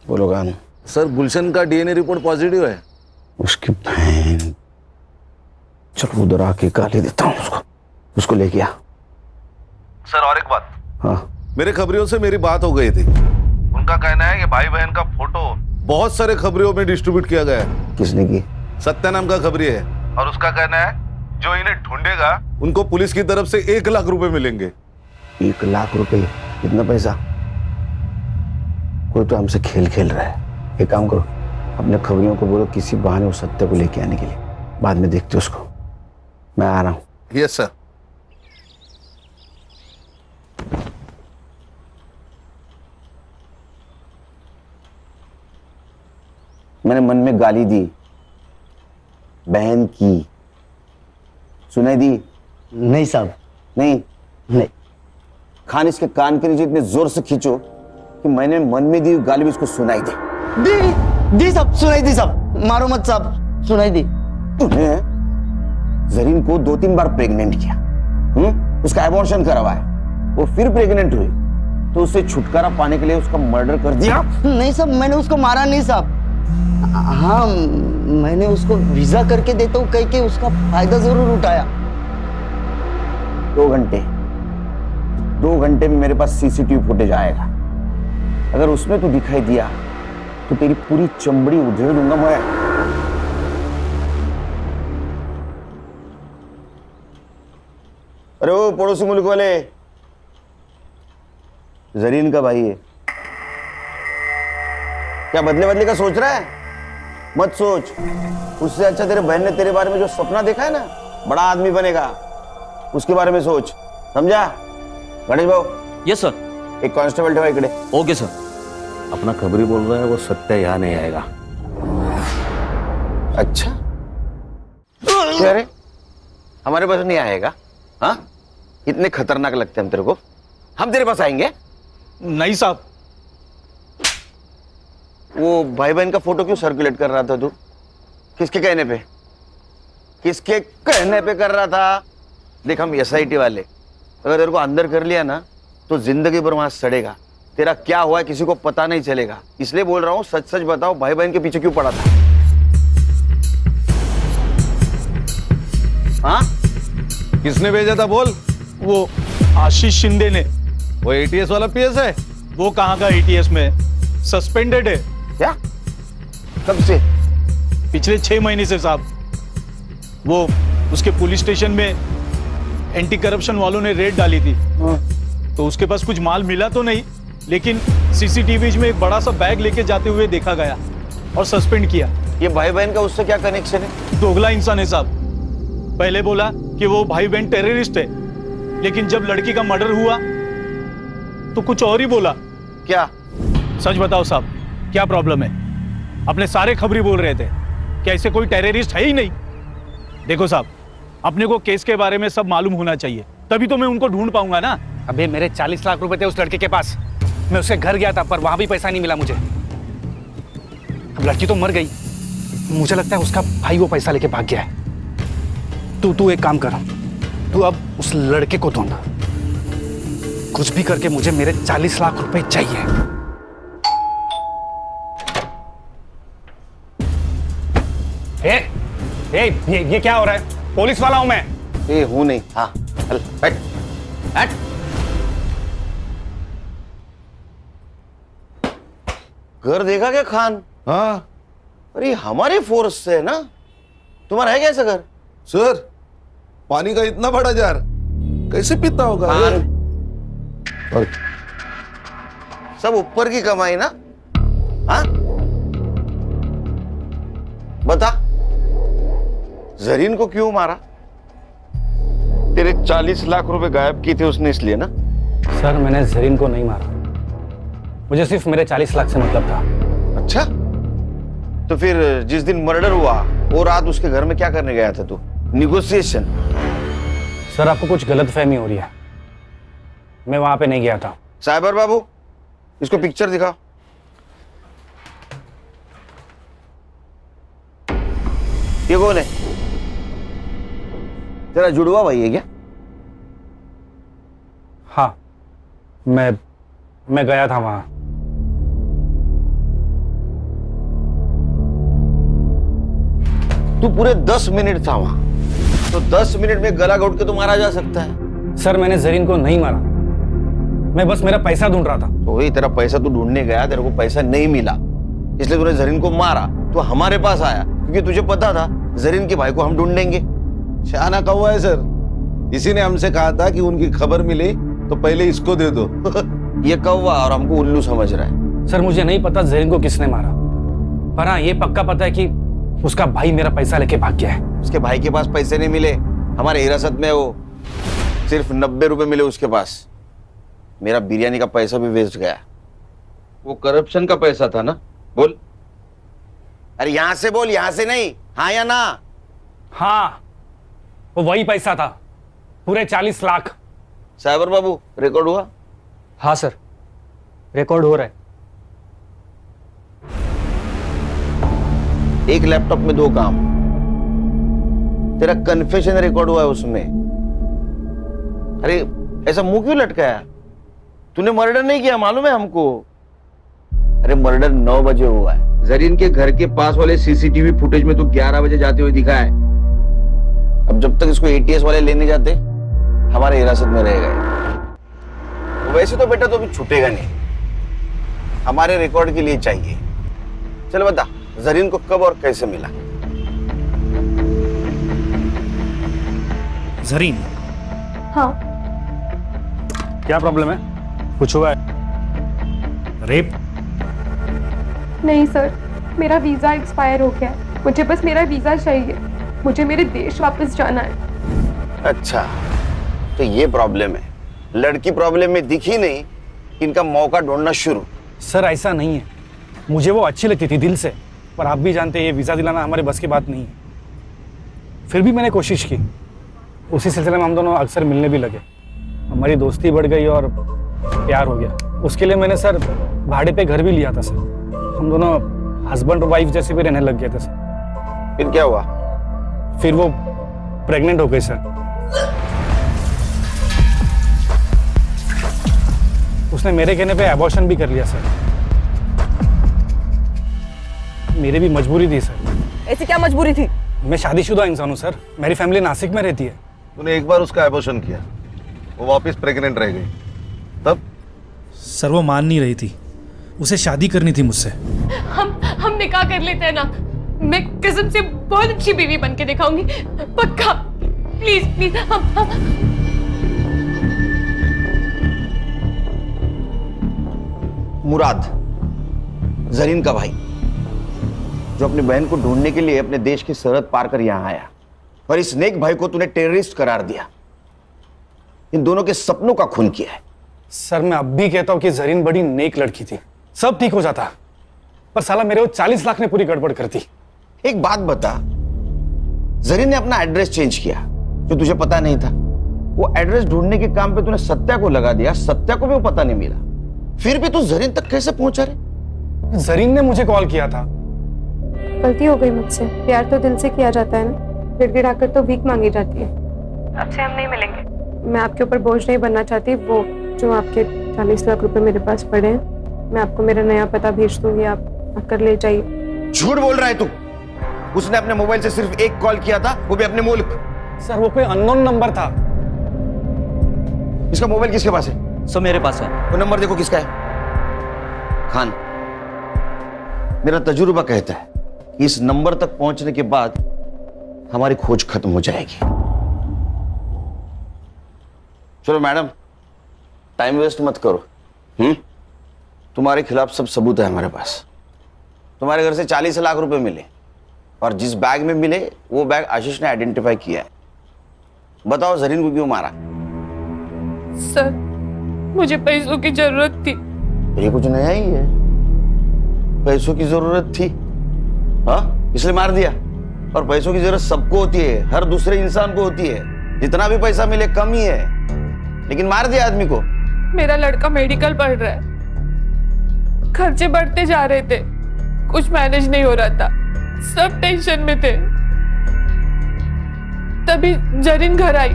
बोलो गान। सर गुलशन का डीएनए रिपोर्ट पॉजिटिव है। उसकी बहन, चलो उधर आके गाली देता हूँ उसको लेके आ। सर और एक बात, हाँ मेरे खबरियों से मेरी बात हो गई थी। उनका कहना है कि भाई बहन का फोटो बहुत सारे खबरियों में डिस्ट्रीब्यूट किया गया है। किसने की? सत्या नाम का खबरी है, और उसका कहना है जो इन्हें ढूंढेगा उनको पुलिस की तरफ से 1 लाख रुपए मिलेंगे। 1 लाख रुपए? कितना पैसा? कोई तो हमसे खेल खेल रहा है। एक काम करो, अपने खबरियों को बोलो किसी बहाने उस सत्य को लेके आने के लिए, बाद में देखते उसको। मैं आ रहा हूं। Yes sir. मैंने मन में गाली दी, बहन की, सुनाई दी? नहीं साहब, नहीं। खान इसके कान के नीचे इतने जोर से खींचो कि मैंने मन में दी गाली भी इसको सुनाई दी साहब, सुनाई दी साहब। मारो मत साहब, सुनाई दी। तूने जरीन को 2-3 बार प्रेग्नेंट किया, उसका एबॉर्शन करवाया, वो फिर प्रेग्नेंट हुई, तो उससे छुटकारा पाने के लिए उसका मर्डर कर दिया? नहीं साहब, मैंने उसको मारा नहीं साहब। हाँ, मैंने उसको वीजा करके देता हूँ कह के उसका फायदा जरूर उठाया। 2 घंटे में मेरे पास सीसीटीवी फुटेज आएगा। अगर उसमें तू दिखाई दिया तो तेरी पूरी चमड़ी उधेड़ दूंगा मैं। अरे वो पड़ोसी मुल्क वाले, जरीन का भाई है क्या? बदले का सोच रहा है? मत सोच। उससे अच्छा तेरे बहन ने तेरे बारे में जो सपना देखा है ना, बड़ा आदमी बनेगा, उसके बारे में सोच, समझा? गणेश भाऊ। Yes sir. एक कांस्टेबल ठेवा इकडे। Okay sir. अपना खबरी बोल रहा है वो सत्या यहाँ नहीं आएगा। अच्छा, अरे हमारे पास नहीं आएगा? हाँ, इतने खतरनाक लगते हैं हम तेरे को? हम तेरे पास आएंगे? नहीं साहब। वो भाई बहन का फोटो क्यों सर्कुलेट कर रहा था तू? किसके कहने पे? किसके कहने पे कर रहा था? देख, हम SIT वाले, अगर तेरे को अंदर कर लिया ना तो जिंदगी भर वहां सड़ेगा। तेरा क्या हुआ है किसी को पता नहीं चलेगा, इसलिए बोल रहा हूँ सच सच बताओ, भाई बहन के पीछे क्यों पड़ा था? हाँ, किसने भेजा था बोल? वो आशीष शिंदे ने। वो ATS वाला PS है? वो कहाँ का ATS में, सस्पेंडेड है। क्या? कब से? पिछले 6 महीने से साहब। वो उसके पुलिस स्टेशन में एंटी करप्शन वालों ने रेड डाली थी, तो उसके पास कुछ माल मिला तो नहीं, लेकिन CCTV में एक बड़ा सा बैग लेके जाते हुए देखा गया और सस्पेंड किया। ये भाई बहन का उससे क्या कनेक्शन है? दोगला इंसान है साहब। पहले बोला कि वो भाई बहन टेररिस्ट है, लेकिन जब लड़की का मर्डर हुआ तो कुछ और ही बोला। क्या? सच बताओ साहब, क्या प्रॉब्लम है? अपने सारे खबरी बोल रहे थे कि ऐसे कोई टेररिस्ट है ही नहीं। देखो साहब, अपने को केस के बारे में सब मालूम होना चाहिए, तभी तो मैं उनको ढूंढ पाऊंगा ना। अबे मेरे 40 लाख रुपए थे उस लड़के के पास, मैं उसके घर गया था पर वहां भी पैसा नहीं मिला मुझे। अब लड़की तो मर गई, मुझे लगता है उसका भाई वो पैसा लेके भाग गया है। तू एक काम कर, तू अब उस लड़के को ढूंढ, कुछ भी करके मुझे मेरे 40 लाख रुपए चाहिए। ये क्या हो रहा है? पुलिस वाला हूं मैं। ए, हूं नहीं। हाँ, चल बैठ बैठ। घर देखा क्या खान? हाँ। अरे हमारे फोर्स से है ना? तुम्हारा है क्या ऐसा घर? सर, पानी का इतना बड़ा जार कैसे पीता होगा? और सब ऊपर की कमाई ना? हाँ, बता, जरीन को क्यों मारा? तेरे 40 लाख रुपए गायब किए थे उसने, इसलिए ना? सर, मैंने जरीन को नहीं मारा, मुझे सिर्फ मेरे 40 लाख से मतलब था। अच्छा, तो फिर जिस दिन मर्डर हुआ वो रात उसके घर में क्या करने गया था तू? निगोशिएशन? सर, आपको कुछ गलतफहमी हो रही है, मैं वहां पे नहीं गया था। साइबर बाबू, इसको पिक्चर दिखाओ। ये कौन है? तेरा जुड़वा भाई है क्या? हाँ, मैं गया था वहां। तू पूरे 10 मिनट था वहां, तो 10 मिनट में गला घोट के तो मारा जा सकता है। सर, मैंने जरीन को नहीं मारा, मैं बस मेरा पैसा ढूंढ रहा था। तो वही तेरा पैसा तू ढूंढने गया, तेरे को पैसा नहीं मिला, इसलिए तूने जरीन को मारा। तो हमारे पास आया क्योंकि तुझे पता था जरीन के भाई को हम ढूंढ लेंगे। शाना कौवा है सर, इसी ने हमसे कहा था कि उनकी खबर मिली तो पहले इसको दे दो। ये कौवा और हमको उल्लू समझ रहा है। सर मुझे नहीं पता जरीन को किसने मारा, पर हाँ ये पक्का पता है कि उसका भाई मेरा पैसा लेके भाग गया है। उसके भाई के पास पैसे नहीं मिले, हमारे हिरासत में वो सिर्फ 90 रुपए मिले उसके पास। मेरा बिरयानी का पैसा भी वेस्ट गया। वो करप्शन का पैसा था ना? बोल, अरे यहां से बोल, यहां से नहीं, हाँ या ना? हाँ वो वही पैसा था, पूरे 40 लाख। साइबर बाबू रिकॉर्ड हुआ? हाँ सर, रिकॉर्ड हो रहा है। एक लैपटॉप में 2 काम। तेरा कन्फेशन रिकॉर्ड हुआ है उसमें। अरे ऐसा मुंह क्यों लटकाया? तूने मर्डर नहीं किया, मालूम है हमको। अरे मर्डर 9 बजे हुआ है। जरीन के घर के पास वाले सीसीटीवी फुटेज में तो 11 बजे जाते हुए दिखा है। अब जब तक इसको एटीएस वाले लेने जाते, हमारे हिरासत में रहेगा। वैसे तो बेटा तो अभी छूटेगा नहीं, हमारे रिकॉर्ड के लिए चाहिए। चल बता, जरीन को कब और कैसे मिला? जरीन? हाँ। क्या प्रॉब्लम है? कुछ हुआ है? रेप? नहीं सर, मेरा वीज़ा एक्सपायर हो गया है। मुझे बस मेरा वीज़ा चाहिए, मुझे मेरे देश वापस जाना है। अच्छा, तो ये प्रॉब्लम है। लड़की प्रॉब्लम में दिखी नहीं, इनका मौका ढूंढना शुरू। सर ऐसा नहीं है, मुझे वो अच्छी लगती थी दिल से, पर आप भी जानते हैं ये वीज़ा दिलाना हमारे बस की बात नहीं है। फिर भी मैंने कोशिश की। उसी सिलसिले में हम दोनों अक्सर मिलने भी लगे, हमारी दोस्ती बढ़ गई और प्यार हो गया। उसके लिए मैंने सर भाड़े पे घर भी लिया था सर। हम दोनों हस्बैंड और वाइफ जैसे भी रहने लग गए थे सर। फिर क्या हुआ? फिर वो प्रेग्नेंट हो गई सर। उसने मेरे कहने पे अबॉर्शन भी कर लिया सर। मेरी भी मजबूरी थी सर। ऐसी क्या मजबूरी थी? मैं शादीशुदा इंसान हूँ सर, मेरी फैमिली नासिक में रहती है। तूने एक बार उसका एबॉर्शन किया, वो वापस प्रेग्नेंट रह गई, तब? सर वो मान नहीं रही थी, उसे शादी करनी थी मुझसे। हम निकाह कर लेते हैं ना, मैं कसम से बहुत अच्छी बीवी बन के दिखाऊंगी, पक्का। प्लीज प्लीज मुराद, जरीन का भाई, जो अपनी बहन को ढूंढने के लिए अपने देश की सरहद पार कर यहां आया, और इस नेक भाई को तूने टेररिस्ट करार दिया। इन दोनों के सपनों का खून किया है। सर मैं अब भी कहता हूँ कि जरीन बड़ी नेक लड़की थी, सब ठीक हो जाता, पर साला मेरे वो 40 लाख ने पूरी गड़बड़ कर दी। एक बात बता, जरीन ने अपना एड्रेस चेंज किया जो तुझे पता नहीं था। वो एड्रेस ढूंढने के काम पे तूने सत्या को लगा दिया, सत्या को भी वो पता नहीं मिला, फिर भी तू जरीन तक कैसे पहुंचा रे? जरीन ने मुझे कॉल किया था। गलती हो गई मुझसे, प्यार तो दिल से किया जाता है ना, गिड़गिड़ाकर तो भीख मांगी जाती है। अब से हम नहीं मिलेंगे। मैं आपके ऊपर बोझ नहीं बनना चाहती। वो जो आपके 40 लाख रुपए मेरे पास पड़े हैं, मैं आपको मेरा नया पता भेज दूंगी, आप आकर ले जाइए। झूठ बोल रहा है तू। उसने अपने मोबाइल से सिर्फ एक कॉल किया था, वो भी अपने मुल्क। सर वो कोई अननोन नंबर था। इसका मोबाइल किसके पास है? सर मेरे पास है। वो नंबर देखो किसका है। खान, मेरा तजुर्बा कहता है कि इस नंबर तक पहुंचने के बाद हमारी खोज खत्म हो जाएगी। चलो मैडम, टाइम वेस्ट मत करो। तुम्हारे खिलाफ सब सबूत है हमारे पास। तुम्हारे घर से 40 लाख रुपए मिले, और जिस बैग में मिले वो बैग आशीष ने आइडेंटिफाई किया है। बताओ जरीन को क्यों मारा? सर मुझे पैसों की जरूरत थी। ये कुछ नया ही है, पैसों की जरूरत थी, हाँ इसलिए मार दिया। और पैसों की जरूरत सबको होती है, हर दूसरे इंसान को होती है। जितना भी पैसा मिले कम ही है, लेकिन मार दिया आदमी को। मेरा लड़का मेडिकल पढ़ रहा है, खर्चे बढ़ते जा रहे थे, कुछ मैनेज नहीं हो रहा था, सब टेंशन में थे। तभी जरीन घर आई,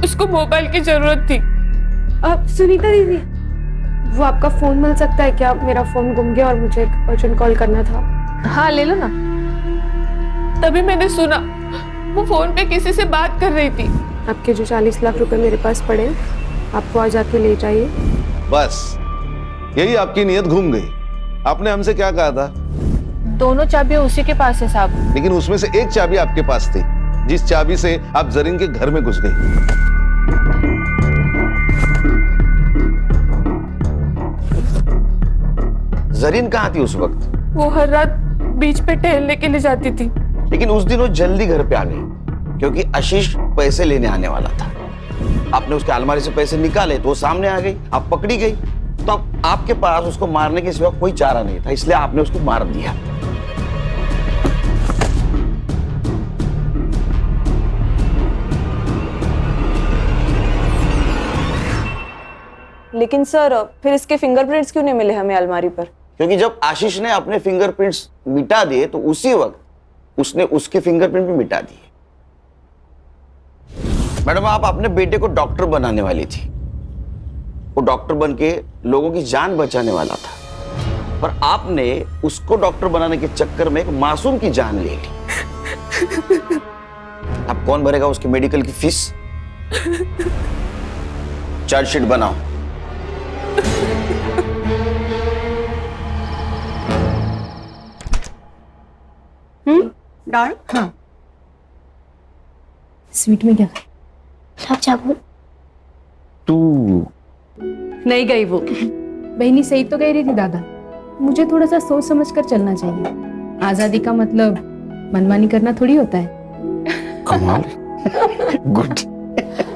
उसको मोबाइल की जरूरत थी। अब सुनीता दीदी, वो आपका फोन मिल सकता है क्या? मेरा फोन गुम गया और मुझे एक अर्जेंट कॉल करना था। हाँ ले लो ना। तभी मैंने सुना वो फोन पे किसी से बात कर रही थी। आपके जो 40 लाख रुपए मेरे पास पड़े हैं, आप वो आज आके ले जाइए। बस यही आपकी नीयत घूम गई। आपने हमसे क्या कहा था? दोनों चाबियां उसी के पास है साहब। लेकिन उसमें से एक चाबी आपके पास थी, जिस चाबी से आप जरीन के घर में घुस गई। जरीन कहाँ थी उस वक्त? वो हर रात बीच पे टहलने के लिए जाती थी। लेकिन उस दिन वो जल्दी घर पे आ गई क्योंकि आशीष पैसे लेने आने वाला था। आपने उसके अलमारी से पैसे निकाले तो वो सामने आ गई, आप पकड़ी गई। तो अब आपके पास उसको मारने के सिवा कोई चारा नहीं था, इसलिए आपने उसको मार दिया। लेकिन सर फिर इसके फिंगरप्रिंट्स क्यों नहीं मिले हमें अलमारी पर? क्योंकि जब आशीष ने अपने फिंगरप्रिंट्स मिटा दिए तो उसी वक्त उसने उसके फिंगरप्रिंट भी मिटा दिए। मैडम, आप अपने बेटे को डॉक्टर बनाने वाली थी। वो डॉक्टर बन के लोगों की जान बचाने वाला था, पर आपने उसको डॉक्टर बनाने के चक्कर में एक मासूम की जान ले ली। अब कौन भरेगा उसकी मेडिकल की फीस? चार्जशीट बनाओ। हाँ। स्वीट में क्या? गुलाब जामुन। तू नहीं गई वो। बहनी सही तो कह रही थी दादा, मुझे थोड़ा सा सोच समझ कर चलना चाहिए। आजादी का मतलब मनमानी करना थोड़ी होता है। कमाल। गुड।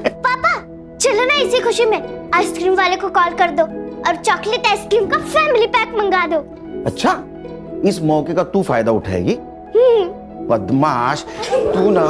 पापा चलो ना, इसी खुशी में आइसक्रीम वाले को कॉल कर दो और चॉकलेट आइसक्रीम का फैमिली पैक मंगा दो। अच्छा, इस मौके का तू फायदा उठाएगी? बदमाश तू ना।